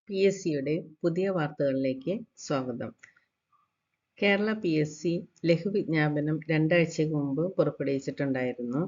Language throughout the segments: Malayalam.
PSCയുടെ പുതിയ വാർത്തകളിലേക്ക് സ്വാഗതം. കേരള PSC ലഘുവിജ്ഞാപനം 2 ആഴ്ചയ്ക്ക് മുമ്പ് പുറപ്പെടുവിച്ചിട്ടുണ്ടായിരുന്നു.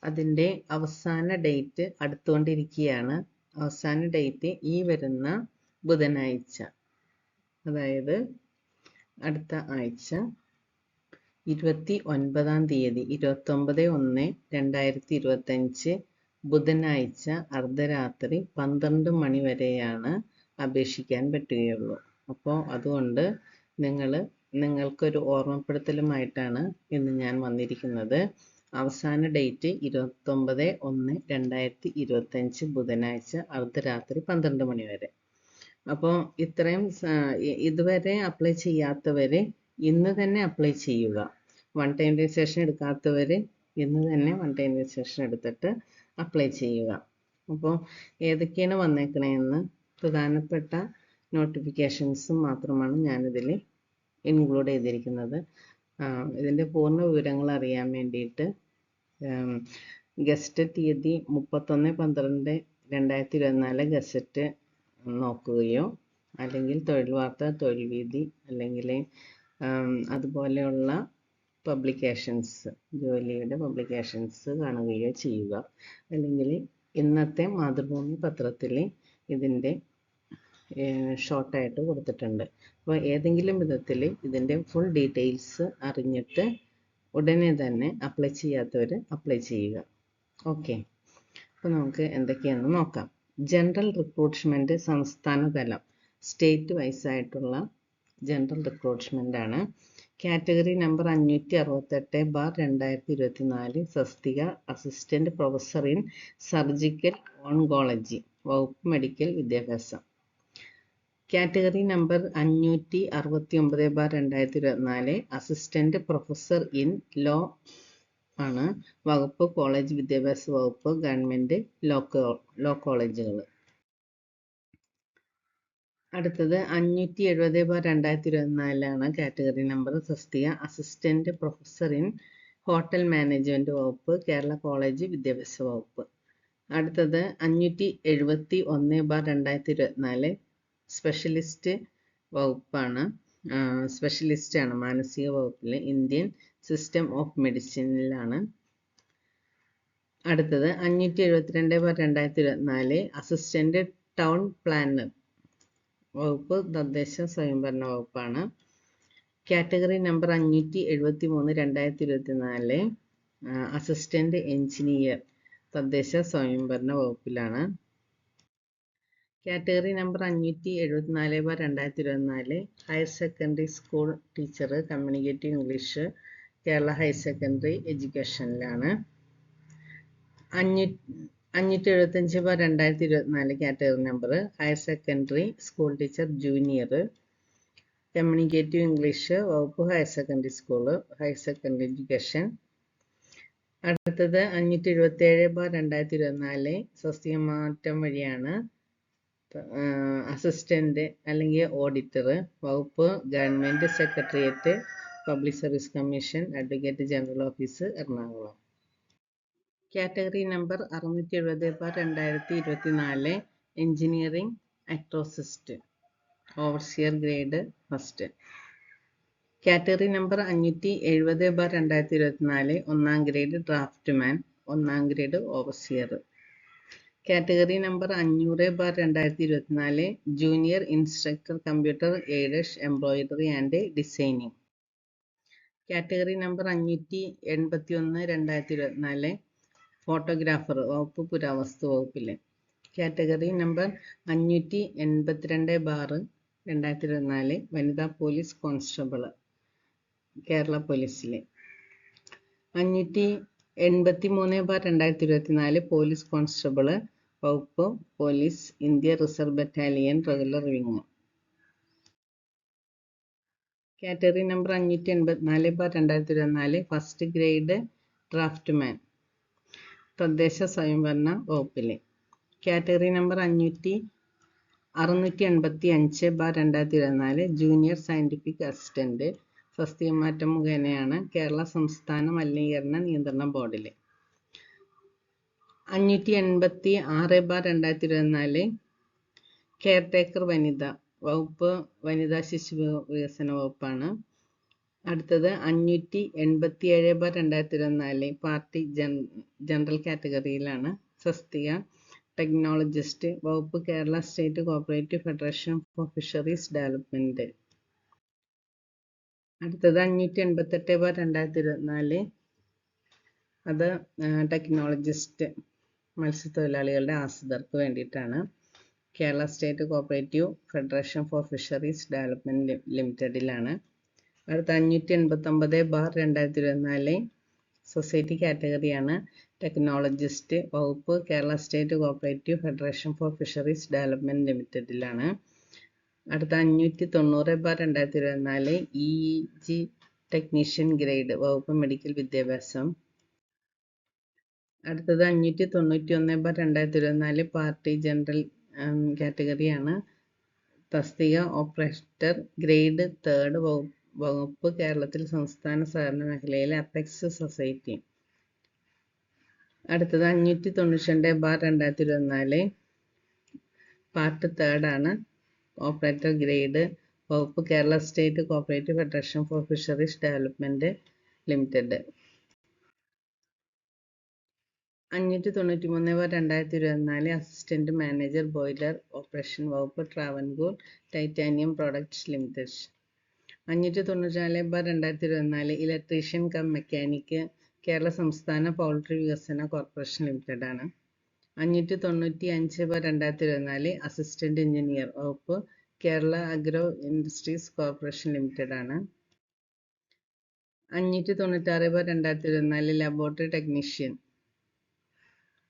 അതിൻ്റെ അവസാന ഡേറ്റ് അടുത്തുകൊണ്ടിരിക്കുകയാണ്. അവസാന ഡേറ്റ് ഈ വരുന്ന ബുധനാഴ്ച, അതായത് അടുത്ത ആഴ്ച 29-ാം തീയതി 29/1/2025 ബുധനാഴ്ച അർദ്ധരാത്രി 12 മണി വരെയാണ് അപേക്ഷിക്കാൻ പറ്റുകയുള്ളൂ. അപ്പോൾ അതുകൊണ്ട് നിങ്ങൾക്കൊരു ഓർമ്മപ്പെടുത്തലുമായിട്ടാണ് ഇന്ന് ഞാൻ വന്നിരിക്കുന്നത്. അവസാന ഡേറ്റ് 29/1/2025 ബുധനാഴ്ച അർദ്ധരാത്രി 12 മണി വരെ. അപ്പോൾ ഇതുവരെ അപ്ലൈ ചെയ്യാത്തവർ ഇന്ന് തന്നെ അപ്ലൈ ചെയ്യുക. വൺ ടൈം രജിസ്ട്രേഷൻ എടുക്കാത്തവർ ഇന്ന് തന്നെ വൺ ടൈം രജിസ്ട്രേഷൻ എടുത്തിട്ട് അപ്ലൈ ചെയ്യുക. അപ്പോൾ ഏതൊക്കെയാണ് വന്നേക്കണേന്ന് പ്രധാനപ്പെട്ട നോട്ടിഫിക്കേഷൻസും മാത്രമാണ് ഞാനിതിൽ ഇൻക്ലൂഡ് ചെയ്തിരിക്കുന്നത്. ഇതിൻ്റെ പൂർണ്ണ വിവരങ്ങൾ അറിയാൻ വേണ്ടിയിട്ട് ഗസറ്റ് തീയതി 31/12/2024 ഗസറ്റ് നോക്കുകയോ അല്ലെങ്കിൽ തൊഴിൽ വാർത്ത, തൊഴിൽ വീതി അല്ലെങ്കിൽ അതുപോലെയുള്ള പബ്ലിക്കേഷൻസ്, ജോലിയുടെ പബ്ലിക്കേഷൻസ് കാണുകയോ ചെയ്യുക. അല്ലെങ്കിൽ ഇന്നത്തെ മാതൃഭൂമി പത്രത്തിൽ ഇതിൻ്റെ ഷോർട്ടായിട്ട് കൊടുത്തിട്ടുണ്ട്. അപ്പോൾ ഏതെങ്കിലും വിധത്തിൽ ഇതിൻ്റെ ഫുൾ ഡീറ്റെയിൽസ് അറിഞ്ഞിട്ട് ഉടനെ തന്നെ അപ്ലൈ ചെയ്യാത്തവർ അപ്ലൈ ചെയ്യുക. ഓക്കെ, അപ്പോൾ നമുക്ക് എന്തൊക്കെയാണെന്ന് നോക്കാം. ജനറൽ റിക്രൂട്ട്മെൻറ്റ് സംസ്ഥാന തലം, സ്റ്റേറ്റ് വൈസ് ആയിട്ടുള്ള ജനറൽ റിക്രൂട്ട്മെൻ്റ് ആണ്. കാറ്റഗറി നമ്പർ 568/2024 തസ്തിക assistant professor in surgical oncology, വകുപ്പ് മെഡിക്കൽ വിദ്യാഭ്യാസം. Category number 569/2024 assistant professor in law ആണ്, വകുപ്പ് കോളേജ് വിദ്യാഭ്യാസ വകുപ്പ്, ഗവൺമെൻറ് ലോ കോളേജുകൾ. അടുത്തത് 570/2024 ആണ് കാറ്റഗറി നമ്പർ, തസ്തിക assistant professor in hotel management വകുപ്പ്, കേരള കോളേജ് വിദ്യാഭ്യാസ വകുപ്പ്. അടുത്തത് 571/2024 സ്പെഷ്യലിസ്റ്റ് വകുപ്പാണ്, സ്പെഷ്യലിസ്റ്റാണ് മാനസിക വകുപ്പിൽ, ഇന്ത്യൻ സിസ്റ്റം ഓഫ് മെഡിസിനിലാണ്. അടുത്തത് 572/2024 അസിസ്റ്റന്റ് ടൗൺ പ്ലാനർ വകുപ്പ്, തദ്ദേശ സ്വയംഭരണ വകുപ്പാണ്. കാറ്റഗറി നമ്പർ 573/2024 അസിസ്റ്റന്റ് എഞ്ചിനീയർ, തദ്ദേശ സ്വയംഭരണ വകുപ്പിലാണ്. Category number 574/2024 higher secondary school teacher, communicative English, Kerala higher secondary എഡ്യൂക്കേഷനിലാണ്. 575/2024 category number higher secondary school teacher junior, communicative English വകുപ്പ്, higher secondary school, higher secondary education. അടുത്തത് 577/2024 തസ്തിക മാറ്റം വഴിയാണ്, അസിസ്റ്റന്റ് അല്ലെങ്കിൽ ഓഡിറ്റർ, വകുപ്പ് government secretariat, public service commission, advocate general office, Ernakulam. Category number 670/2024 engineering അക്രോസിസ്റ്റ്, overseer grade first. Category number 570/2024 ഒന്നാം ഗ്രേഡ് ഡ്രാഫ്റ്റ്മാൻ, ഒന്നാം grade overseer. Category number 500/2024 junior instructor computer aided embroidery and designing. Category number 581/2024 photographer, വകുപ്പ് പുരാവസ്തു വകുപ്പിൽ. കാറ്റഗറി നമ്പർ 582/2024 വനിതാ പോലീസ് കോൺസ്റ്റബിൾ, കേരള പോലീസിൽ. 583/2024 പോലീസ് കോൺസ്റ്റബിൾ, വകുപ്പ് police, India reserve battalion regular wing. Category number 584/2024 first grade draughtsman, തദ്ദേശ സ്വയംഭരണ വകുപ്പിൽ. Category number 685/2024 junior scientific assistant, തസ്തിക മാറ്റം മുഖേനയാണ്, കേരള സംസ്ഥാന മലിനീകരണ നിയന്ത്രണ ബോർഡിൽ. 586/2024 കെയർടേക്കർ വനിത വകുപ്പ് വനിതാ ശിശു വികസന വകുപ്പാണ്. അടുത്തത് 587/2024 പാർട്ടി ജനറൽ കാറ്റഗറിയിലാണ്. തസ്തിക ടെക്നോളജിസ്റ്റ് വകുപ്പ് Kerala state cooperative federation for fisheries development. അടുത്തത് 588/2024 അത് ടെക്നോളജിസ്റ്റ് മത്സ്യത്തൊഴിലാളികളുടെ ആശ്രിതർക്ക് വേണ്ടിയിട്ടാണ്. Kerala state cooperative federation for fisheries development ലിമിറ്റഡിലാണ്. അടുത്ത 589/2024 സൊസൈറ്റി കാറ്റഗറിയാണ്. ടെക്നോളജിസ്റ്റ് വകുപ്പ് Kerala state cooperative federation for fisheries development ലിമിറ്റഡിലാണ്. അടുത്ത 590/2024 EG ടെക്നീഷ്യൻ ഗ്രേഡ് വകുപ്പ് മെഡിക്കൽ വിദ്യാഭ്യാസം. അടുത്തത് 591/2024 പാർട്ടി ജനറൽ കാറ്റഗറിയാണ്. തസ്തിക ഓപ്പറേറ്റർ ഗ്രേഡ് 3 വകുപ്പ് കേരളത്തിൽ സംസ്ഥാന സഹകരണ മേഖലയിലെ അപെക്സ് സൊസൈറ്റി. അടുത്തത് 592/2024 പാർട്ട് 3 ആണ്. ഓപ്പറേറ്റർ ഗ്രേഡ് വകുപ്പ് Kerala state cooperative federation for fisheries development limited. 593/2024 assistant manager boiler operation വകുപ്പ് Travancore titanium products limited. 594/2024 electrician cum mechanic Kerala സംസ്ഥാന പൗൾട്രി വികസന കോർപ്പറേഷൻ ലിമിറ്റഡ് ആണ്. 595/2024 അസിസ്റ്റന്റ് എഞ്ചിനീയർ വകുപ്പ് Kerala agro industries corporation limited ആണ്. 596/2024 laboratory technician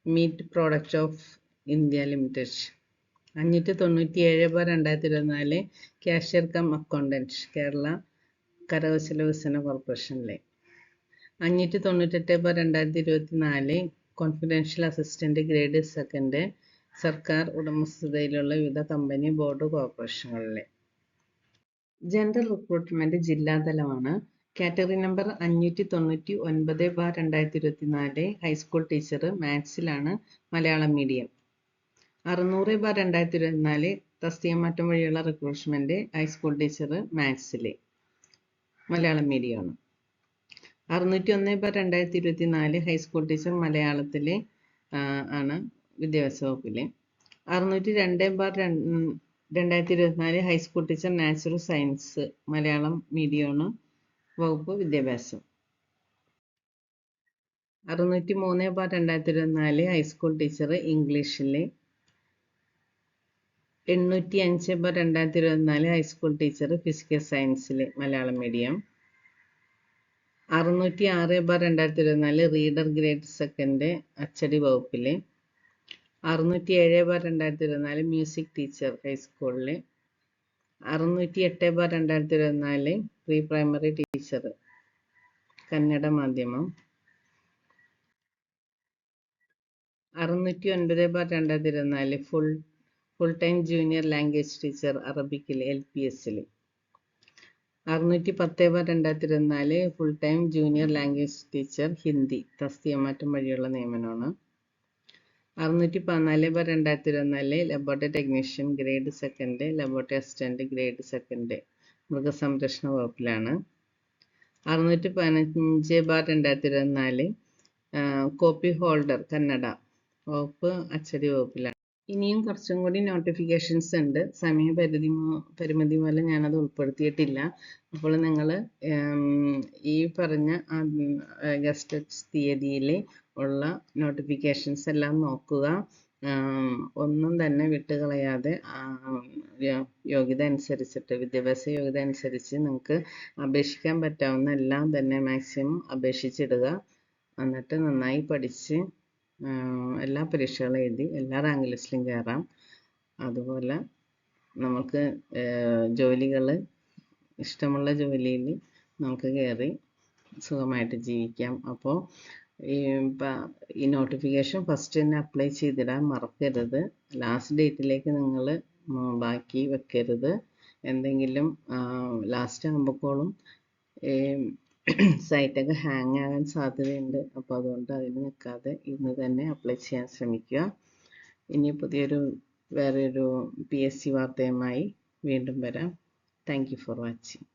meet product of India limited. 597/2024 cashier come accountant Kerala കരകൗശല വികസന കോർപ്പറേഷനിലെ. 598/2024 കോൺഫിഡൻഷ്യൽ അസിസ്റ്റന്റ് ഗ്രേഡ് 2 സർക്കാർ ഉടമസ്ഥതയിലുള്ള വിവിധ കമ്പനി ബോർഡ് കോർപ്പറേഷനുകളിലെ. ജനറൽ റിക്രൂട്ട്മെന്റ് ജില്ലാതലമാണ്. കാറ്റഗറി നമ്പർ 599/2024 ഹൈസ്കൂൾ ടീച്ചർ മാത്സിലാണ്, മലയാളം മീഡിയം. 600/2024 തസ്തിക മാറ്റം വഴിയുള്ള റിക്രൂട്ട്മെന്റ് ഹൈസ്കൂൾ ടീച്ചർ മാത്സിലെ, മലയാളം മീഡിയമാണ്. 601/2024 ഹൈസ്കൂൾ ടീച്ചർ മലയാളത്തിലെ ആണ്, വിദ്യാഭ്യാസ വകുപ്പിലെ. 602/2024 high school teacher natural science, Malayalam മീഡിയമാണ്, വകുപ്പ് വിദ്യാഭ്യാസം. 603/2024 ഹൈസ്കൂൾ ടീച്ചർ ഇംഗ്ലീഷിലെ. 805/2024 ഹൈസ്കൂൾ ടീച്ചർ ഫിസിക്കൽ സയൻസിലെ, മലയാളം മീഡിയം. 606/2024 റീഡർ ഗ്രേഡ് 2 അച്ചടി വകുപ്പിലെ. 607/2024 മ്യൂസിക് ടീച്ചർ ഹൈസ്കൂളിലെ. 608/2024 പ്രീ പ്രൈമറി ടീച്ചർ കന്നഡ മാധ്യമം. 609/2024 full time junior language teacher അറബിക്കിൽ LPSൽ. 610/2024 full time junior language teacher Hindi, തസ്തിക മാറ്റം വഴിയുള്ള നിയമനമാണ്. 614/2024 laboratory technician grade 2 laboratory assistant grade 2 മൃഗസംരക്ഷണ വകുപ്പിലാണ്. 615/2024 കോപ്പി ഹോൾഡർ കന്നഡ വകുപ്പ് അച്ചടി വകുപ്പിലാണ്. ഇനിയും കുറച്ചും കൂടി നോട്ടിഫിക്കേഷൻസ് ഉണ്ട്. സമയപരിമിതി മൂലം ഞാനത് ഉൾപ്പെടുത്തിയിട്ടില്ല. അപ്പോൾ നിങ്ങൾ ഈ പറഞ്ഞ ഗസ്റ്റഡ് തീയതിയിൽ ഉള്ള നോട്ടിഫിക്കേഷൻസ് എല്ലാം നോക്കുക. ഒന്നും തന്നെ വിട്ടുകളയാതെ യോഗ്യത അനുസരിച്ചിട്ട്, വിദ്യാഭ്യാസ യോഗ്യത അനുസരിച്ച് നിങ്ങൾക്ക് അപേക്ഷിക്കാൻ പറ്റാവുന്ന എല്ലാം തന്നെ മാക്സിമം അപേക്ഷിച്ചിടുക. എന്നിട്ട് നന്നായി പഠിച്ച് എല്ലാ പരീക്ഷകളും എഴുതി എല്ലാ റാങ്ക് ലിസ്റ്റിലും കയറാം. അതുപോലെ നമുക്ക് ജോലികൾ, ഇഷ്ടമുള്ള ജോലിയിൽ നമുക്ക് കയറി സുഖമായിട്ട് ജീവിക്കാം. അപ്പോൾ ഈ നോട്ടിഫിക്കേഷൻ ഫസ്റ്റ് തന്നെ അപ്ലൈ ചെയ്തിടാൻ മറക്കരുത്. ലാസ്റ്റ് ഡേറ്റിലേക്ക് നിങ്ങൾ ബാക്കി വെക്കരുത്. എന്തെങ്കിലും ലാസ്റ്റ് ആകുമ്പോഴേക്കും സൈറ്റൊക്കെ ഹാങ് ആകാൻ സാധ്യതയുണ്ട്. അപ്പോൾ അതുകൊണ്ട് അതിന് നിൽക്കാതെ ഇന്ന് തന്നെ അപ്ലൈ ചെയ്യാൻ ശ്രമിക്കുക. ഇനി പുതിയൊരു വേറൊരു PSC വാർത്തയുമായി വീണ്ടും വരാം. Thank you for watching.